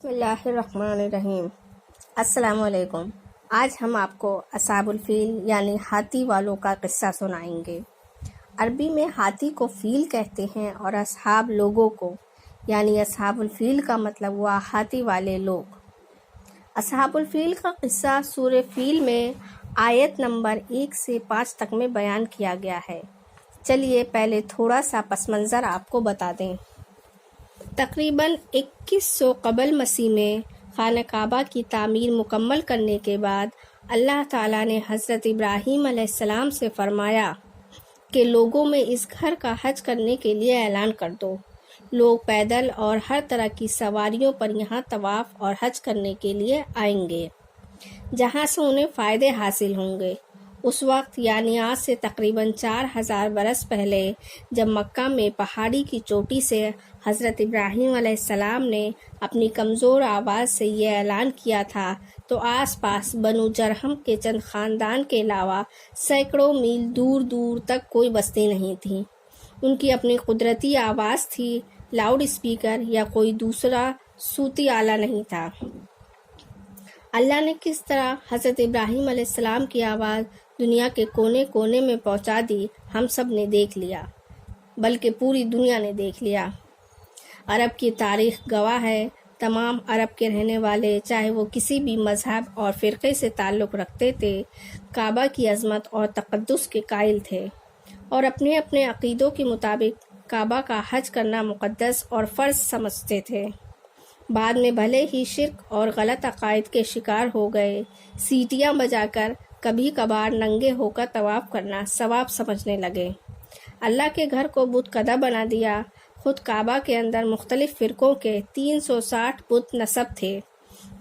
اللہ الرحمن الرحیم۔ السلام علیکم۔ آج ہم آپ کو اصحاب الفیل یعنی ہاتھی والوں کا قصہ سنائیں گے۔ عربی میں ہاتھی کو فیل کہتے ہیں اور اصحاب لوگوں کو، یعنی اصحاب الفیل کا مطلب ہوا ہاتھی والے لوگ۔ اصحاب الفیل کا قصہ سورہ فیل میں آیت نمبر 1 سے 5 تک میں بیان کیا گیا ہے۔ چلیے پہلے تھوڑا سا پس منظر آپ کو بتا دیں۔ تقریباً 2100 قبل مسیح میں خانہ کعبہ کی تعمیر مکمل کرنے کے بعد اللہ تعالیٰ نے حضرت ابراہیم علیہ السلام سے فرمایا کہ لوگوں میں اس گھر کا حج کرنے کے لیے اعلان کر دو۔ لوگ پیدل اور ہر طرح کی سواریوں پر یہاں طواف اور حج کرنے کے لیے آئیں گے، جہاں سے انہیں فائدے حاصل ہوں گے۔ اس وقت یعنی آج سے تقریباً 4000 برس پہلے جب مکہ میں پہاڑی کی چوٹی سے حضرت ابراہیم علیہ السلام نے اپنی کمزور آواز سے یہ اعلان کیا تھا تو آس پاس بنو جرہم کے چند خاندان کے علاوہ سینکڑوں میل دور دور تک کوئی بستی نہیں تھی۔ ان کی اپنی قدرتی آواز تھی، لاؤڈ اسپیکر یا کوئی دوسرا صوتی آلہ نہیں تھا۔ اللہ نے کس طرح حضرت ابراہیم علیہ السلام کی آواز دنیا کے کونے کونے میں پہنچا دی، ہم سب نے دیکھ لیا، بلکہ پوری دنیا نے دیکھ لیا۔ عرب کی تاریخ گواہ ہے، تمام عرب کے رہنے والے، چاہے وہ کسی بھی مذہب اور فرقے سے تعلق رکھتے تھے، کعبہ کی عظمت اور تقدس کے قائل تھے اور اپنے اپنے عقیدوں کے مطابق کعبہ کا حج کرنا مقدس اور فرض سمجھتے تھے۔ بعد میں بھلے ہی شرک اور غلط عقائد کے شکار ہو گئے، سیٹیاں بجا کر کبھی کبھار ننگے ہو کر طواف کرنا ثواب سمجھنے لگے۔ اللہ کے گھر کو بت کدہ بنا دیا۔ خود کعبہ کے اندر مختلف فرقوں کے 360 بت نصب تھے،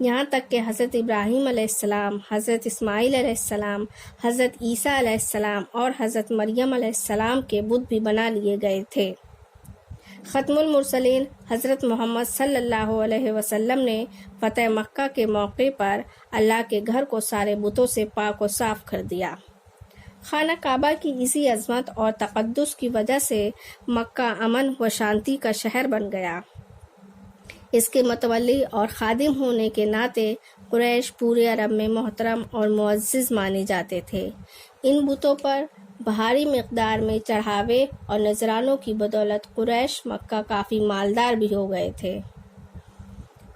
یہاں تک کہ حضرت ابراہیم علیہ السلام، حضرت اسماعیل علیہ السلام، حضرت عیسیٰ علیہ السلام اور حضرت مریم علیہ السلام کے بت بھی بنا لیے گئے تھے۔ ختم المرسلین حضرت محمد صلی اللہ علیہ وسلم نے فتح مکہ کے موقع پر اللہ کے گھر کو سارے بتوں سے پاک و صاف کر دیا۔ خانہ کعبہ کی اسی عظمت اور تقدس کی وجہ سے مکہ امن و شانتی کا شہر بن گیا۔ اس کے متولی اور خادم ہونے کے ناطے قریش پورے عرب میں محترم اور معزز مانے جاتے تھے۔ ان بتوں پر بھاری مقدار میں چڑھاوے اور نذرانوں کی بدولت قریش مکہ کافی مالدار بھی ہو گئے تھے۔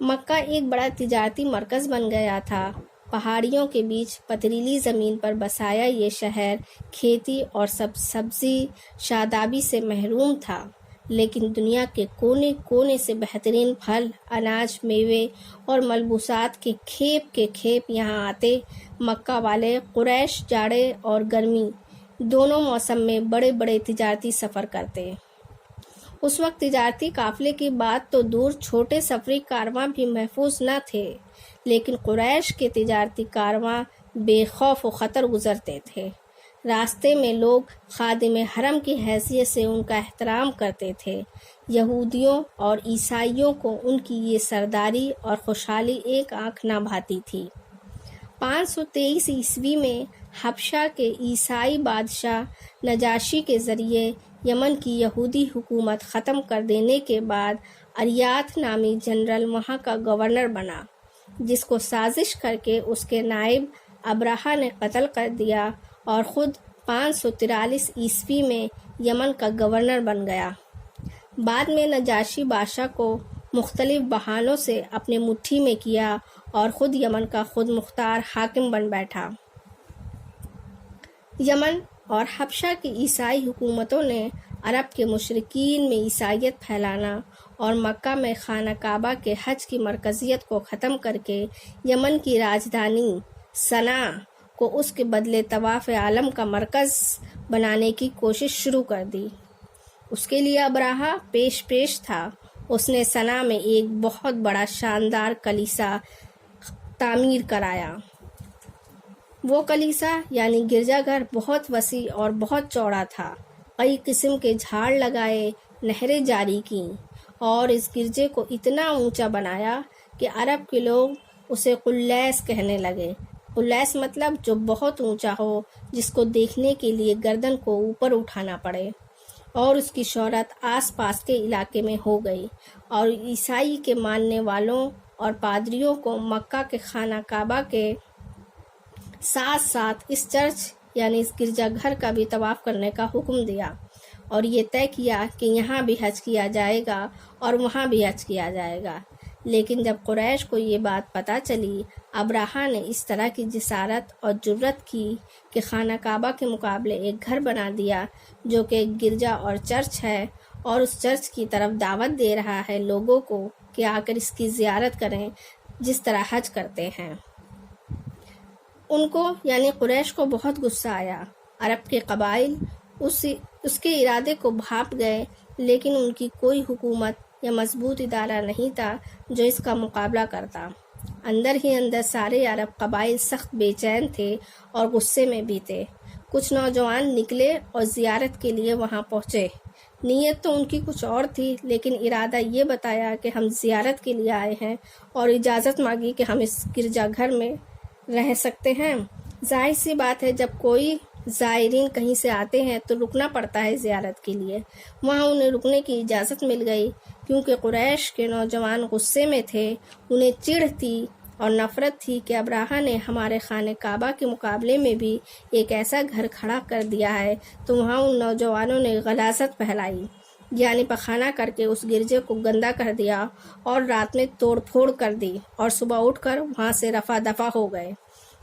مکہ ایک بڑا تجارتی مرکز بن گیا تھا۔ پہاڑیوں کے بیچ پتھریلی زمین پر بسایا یہ شہر کھیتی اور سبزی شادابی سے محروم تھا، لیکن دنیا کے کونے کونے سے بہترین پھل، اناج، میوے اور ملبوسات کے کھیپ یہاں آتے۔ مکہ والے قریش جاڑے اور گرمی دونوں موسم میں بڑے بڑے تجارتی سفر کرتے۔ اس وقت تجارتی قافلے کی بات تو دور، چھوٹے سفری کارواں بھی محفوظ نہ تھے، لیکن قریش کے تجارتی کارواں بے خوف و خطر گزرتے تھے۔ راستے میں لوگ خادم حرم کی حیثیت سے ان کا احترام کرتے تھے۔ یہودیوں اور عیسائیوں کو ان کی یہ سرداری اور خوشحالی ایک آنکھ نہ بھاتی تھی۔ 523 عیسوی میں حبشہ کے عیسائی بادشاہ نجاشی کے ذریعے یمن کی یہودی حکومت ختم کر دینے کے بعد اریاط نامی جنرل وہاں کا گورنر بنا، جس کو سازش کر کے اس کے نائب ابرہہ نے قتل کر دیا اور خود 543 عیسوی میں یمن کا گورنر بن گیا۔ بعد میں نجاشی بادشاہ کو مختلف بہانوں سے اپنے مٹھی میں کیا اور خود یمن کا خود مختار حاکم بن بیٹھا۔ یمن اور حبشہ کی عیسائی حکومتوں نے عرب کے مشرکین میں عیسائیت پھیلانا اور مکہ میں خانہ کعبہ کے حج کی مرکزیت کو ختم کر کے یمن کی راجدھانی صنعا کو اس کے بدلے طواف عالم کا مرکز بنانے کی کوشش شروع کر دی۔ اس کے لیے ابرہہ پیش تھا۔ اس نے صنعا میں ایک بہت بڑا شاندار کلیسا تعمیر کرایا۔ وہ کلیسا یعنی گرجا گھر بہت وسیع اور بہت چوڑا تھا۔ کئی قسم کے جھاڑ لگائے، نہریں جاری کیں اور اس گرجے کو اتنا اونچا بنایا کہ عرب کے لوگ اسے قلیس کہنے لگے۔ قلیس مطلب جو بہت اونچا ہو، جس کو دیکھنے کے لیے گردن کو اوپر اٹھانا پڑے، اور اس کی شہرت آس پاس کے علاقے میں ہو گئی اور عیسائی کے ماننے والوں اور پادریوں کو مکہ کے خانہ کعبہ کے ساتھ ساتھ اس چرچ یعنی اس گرجا گھر کا بھی طواف کرنے کا حکم دیا اور یہ طے کیا کہ یہاں بھی حج کیا جائے گا اور وہاں بھی حج کیا جائے گا۔ لیکن جب قریش کو یہ بات پتہ چلی، ابراہہ نے اس طرح کی جسارت اور جرت کی کہ خانہ کعبہ کے مقابلے ایک گھر بنا دیا جو کہ ایک گرجا اور چرچ ہے، اور اس چرچ کی طرف دعوت دے رہا ہے لوگوں کو کہ آ کر اس کی زیارت کریں جس طرح حج کرتے ہیں۔ ان کو یعنی قریش کو بہت غصہ آیا۔ عرب کے قبائل اس کے ارادے کو بھانپ گئے، لیکن ان کی کوئی حکومت یا مضبوط ادارہ نہیں تھا جو اس کا مقابلہ کرتا۔ اندر ہی اندر سارے عرب قبائل سخت بے چین تھے اور غصے میں بھی تھے۔ کچھ نوجوان نکلے اور زیارت کے لیے وہاں پہنچے۔ نیت تو ان کی کچھ اور تھی، لیکن ارادہ یہ بتایا کہ ہم زیارت کے لیے آئے ہیں اور اجازت مانگی کہ ہم اس گرجا گھر میں رہ سکتے ہیں۔ ظاہر سی بات ہے، جب کوئی زائرین کہیں سے آتے ہیں تو رکنا پڑتا ہے زیارت کے لیے۔ وہاں انہیں رکنے کی اجازت مل گئی کیونکہ قریش کے نوجوان غصے میں تھے۔ انہیں چڑ تھی اور نفرت تھی کہ ابراہہ نے ہمارے خانہ کعبہ کے مقابلے میں بھی ایک ایسا گھر کھڑا کر دیا ہے، تو وہاں ان نوجوانوں نے غلاظت پھیلائی، یعنی پخانہ کر کے اس گرجے کو گندا کر دیا اور رات میں توڑ پھوڑ کر دی اور صبح اٹھ کر وہاں سے رفع دفع ہو گئے۔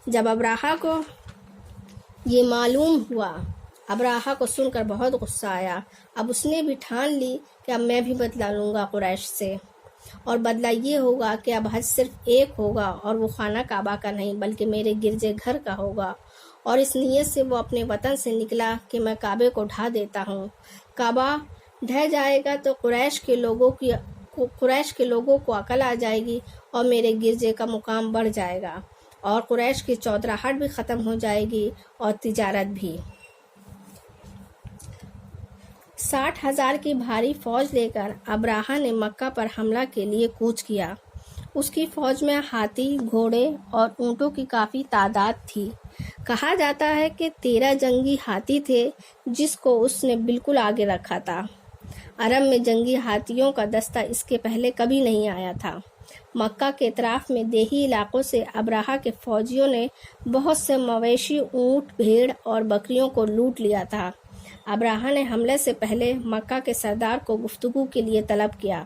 جب ابراہہ کو یہ معلوم ہوا، ابراہہ کو سن کر بہت غصہ آیا۔ اب اس نے بھی ٹھان لی کہ اب میں بھی بدلہ لوں گا قریش سے، اور بدلہ یہ ہوگا کہ اب حج صرف ایک ہوگا اور وہ خانہ کعبہ کا نہیں بلکہ میرے گرجے گھر کا ہوگا۔ اور اس نیت سے وہ اپنے وطن سے نکلا کہ میں کعبے کو ڈھا دیتا ہوں۔ کعبہ ڈھہ جائے گا تو قریش کے لوگوں کو عقل آ جائے گی اور میرے گرجے کا مقام بڑھ جائے گا، اور قریش کی چودراہٹ بھی ختم ہو جائے گی اور تجارت بھی۔ 60,000 کی بھاری فوج لے کر ابراہہ نے مکہ پر حملہ کے لیے کوچ کیا۔ اس کی فوج میں ہاتھی، گھوڑے اور اونٹوں کی کافی تعداد تھی۔ کہا جاتا ہے کہ 13 جنگی ہاتھی تھے جس کو اس نے بالکل آگے رکھا تھا۔ عرب میں جنگی ہاتھیوں کا دستہ اس کے پہلے کبھی نہیں آیا تھا۔ مکہ کے اطراف میں دیہی علاقوں سے ابراہہ کے فوجیوں نے بہت سے مویشی، اونٹ، بھیڑ اور بکریوں کو لوٹ لیا تھا۔ ابراہہ نے حملے سے پہلے مکہ کے سردار کو گفتگو کے لیے طلب کیا۔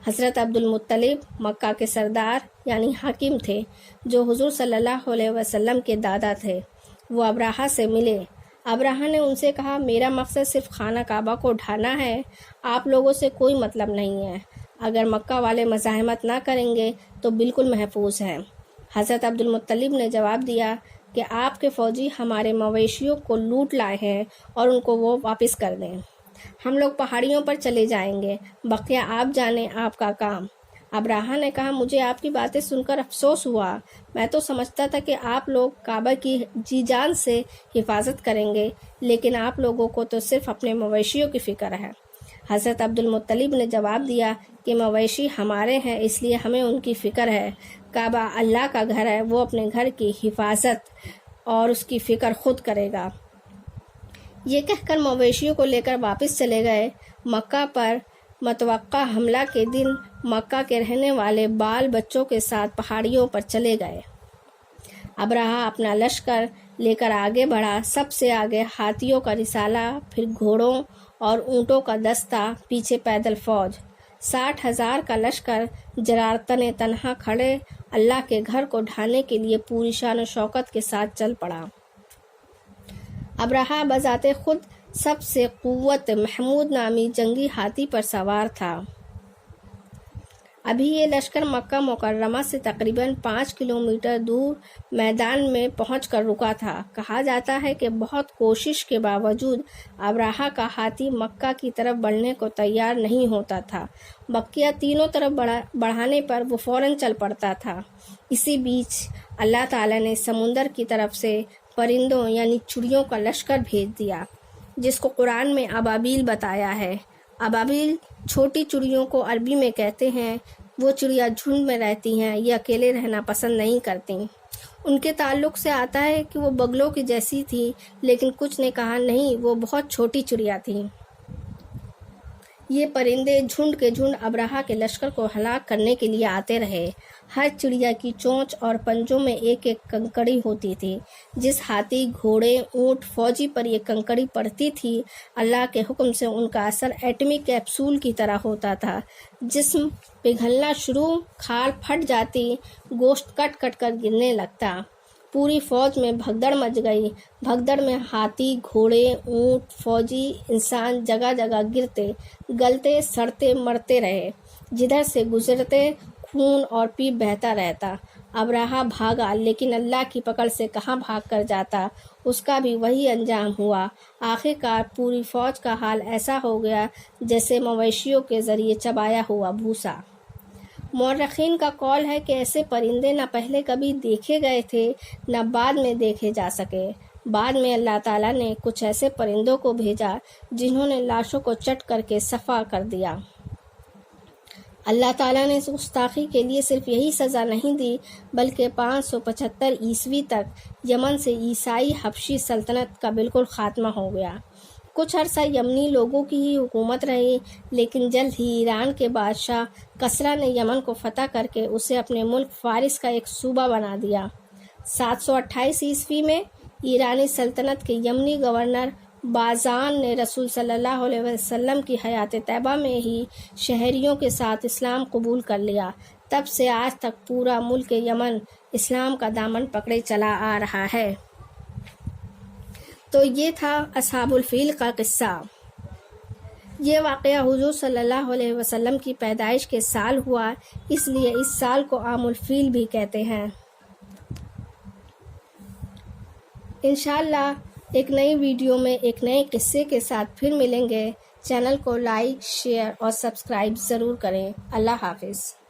حضرت عبد المطلب مکہ کے سردار یعنی حاکم تھے، جو حضور صلی اللہ علیہ وسلم کے دادا تھے۔ وہ ابراہہ سے ملے۔ ابراہہ نے ان سے کہا، میرا مقصد صرف خانہ کعبہ کو ڈھانا ہے، آپ لوگوں سے کوئی مطلب نہیں ہے۔ اگر مکہ والے مزاحمت نہ کریں گے تو بالکل محفوظ ہیں۔ حضرت عبد المطلب نے جواب دیا کہ آپ کے فوجی ہمارے مویشیوں کو لوٹ لائے ہیں اور ان کو وہ واپس کر دیں۔ ہم لوگ پہاڑیوں پر چلے جائیں گے، بقیہ آپ جانیں آپ کا کام۔ ابراہہ نے کہا، مجھے آپ کی باتیں سن کر افسوس ہوا۔ میں تو سمجھتا تھا کہ آپ لوگ کعبہ کی جی جان سے حفاظت کریں گے، لیکن آپ لوگوں کو تو صرف اپنے مویشیوں کی فکر ہے۔ حضرت عبد المطلب نے جواب دیا کہ مویشی ہمارے ہیں، اس لیے ہمیں ان کی فکر ہے۔ کعبہ اللہ کا گھر ہے، وہ اپنے گھر کی حفاظت اور اس کی فکر خود کرے گا۔ یہ کہہ کر مویشیوں کو لے کر واپس چلے گئے۔ مکہ پر متوقع حملہ کے دن مکہ کے رہنے والے بال بچوں کے ساتھ پہاڑیوں پر چلے گئے۔ ابراہہ اپنا لشکر لے کر آگے بڑھا۔ سب سے آگے ہاتھیوں کا رسالہ، پھر گھوڑوں اور اونٹوں کا دستہ، پیچھے پیدل فوج۔ 60,000 کا لشکر جرارتن تنہا کھڑے اللہ کے گھر کو ڈھانے کے لیے پوری شان و شوکت کے ساتھ چل پڑا۔ ابراہہ بذات خود سب سے قوت محمود نامی جنگی ہاتھی پر سوار تھا۔ ابھی یہ لشکر مکہ مکرمہ سے تقریباً 5 کلومیٹر دور میدان میں پہنچ کر رکا تھا۔ کہا جاتا ہے کہ بہت کوشش کے باوجود ابراہہ کا ہاتھی مکہ کی طرف بڑھنے کو تیار نہیں ہوتا تھا۔ بقیہ تینوں طرف بڑھانے پر وہ فوراً چل پڑتا تھا۔ اسی بیچ اللہ تعالیٰ نے سمندر کی طرف سے پرندوں یعنی چڑیوں کا لشکر بھیج دیا، جس کو قرآن میں ابابیل بتایا ہے۔ ابابیل چھوٹی چڑیوں کو عربی میں کہتے ہیں۔ وہ چڑیا جھنڈ میں رہتی ہیں، یہ اکیلے رہنا پسند نہیں کرتی۔ ان کے تعلق سے آتا ہے کہ وہ بگلوں کی جیسی تھی، لیکن کچھ نے کہا نہیں، وہ بہت چھوٹی چڑیا تھی۔ یہ پرندے جھنڈ کے جھنڈ ابرہہ کے لشکر کو ہلاک کرنے کے لیے آتے رہے۔ ہر چڑیا کی چونچ اور پنجوں میں ایک ایک کنکڑی ہوتی تھی۔ جس ہاتھی، گھوڑے، اونٹ، فوجی پر یہ کنکڑی پڑتی تھی، اللہ کے حکم سے ان کا اثر ایٹمی کیپسول کی طرح ہوتا تھا۔ جسم پگھلنا شروع، کھال پھٹ جاتی، گوشت کٹ کٹ کر گرنے لگتا۔ پوری فوج میں بھگدڑ مچ گئی۔ بھگدڑ میں ہاتھی، گھوڑے، اونٹ، فوجی، انسان جگہ جگہ گرتے، گلتے، سڑتے، مرتے رہے۔ جدھر سے گزرتے خون اور پیپ بہتا رہتا۔ ابرہہ بھاگا، لیکن اللہ کی پکڑ سے کہاں بھاگ کر جاتا، اس کا بھی وہی انجام ہوا۔ آخر کار پوری فوج کا حال ایسا ہو گیا جیسے مویشیوں کے ذریعے چبایا ہوا بھوسا۔ مورخین کا قول ہے کہ ایسے پرندے نہ پہلے کبھی دیکھے گئے تھے، نہ بعد میں دیکھے جا سکے۔ بعد میں اللہ تعالیٰ نے کچھ ایسے پرندوں کو بھیجا جنہوں نے لاشوں کو چٹ کر کے صفا کر دیا۔ اللہ تعالیٰ نے اس گستاخی کے لیے صرف یہی سزا نہیں دی، بلکہ 575 عیسوی تک یمن سے عیسائی حبشی سلطنت کا بالکل خاتمہ ہو گیا۔ کچھ عرصہ یمنی لوگوں کی ہی حکومت رہی، لیکن جلد ہی ایران کے بادشاہ کسریٰ نے یمن کو فتح کر کے اسے اپنے ملک فارس کا ایک صوبہ بنا دیا۔ 728 عیسوی میں ایرانی سلطنت کے یمنی گورنر بازان نے رسول صلی اللہ علیہ وسلم کی حیات طیبہ میں ہی شہریوں کے ساتھ اسلام قبول کر لیا۔ تب سے آج تک پورا ملک یمن اسلام کا دامن پکڑے چلا آ رہا ہے۔ تو یہ تھا اصحاب الفیل کا قصہ۔ یہ واقعہ حضور صلی اللہ علیہ وسلم کی پیدائش کے سال ہوا، اس لیے اس سال کو عام الفیل بھی کہتے ہیں۔ انشاءاللہ ایک نئی ویڈیو میں ایک نئے قصے کے ساتھ پھر ملیں گے۔ چینل کو لائک، شیئر اور سبسکرائب ضرور کریں۔ اللہ حافظ۔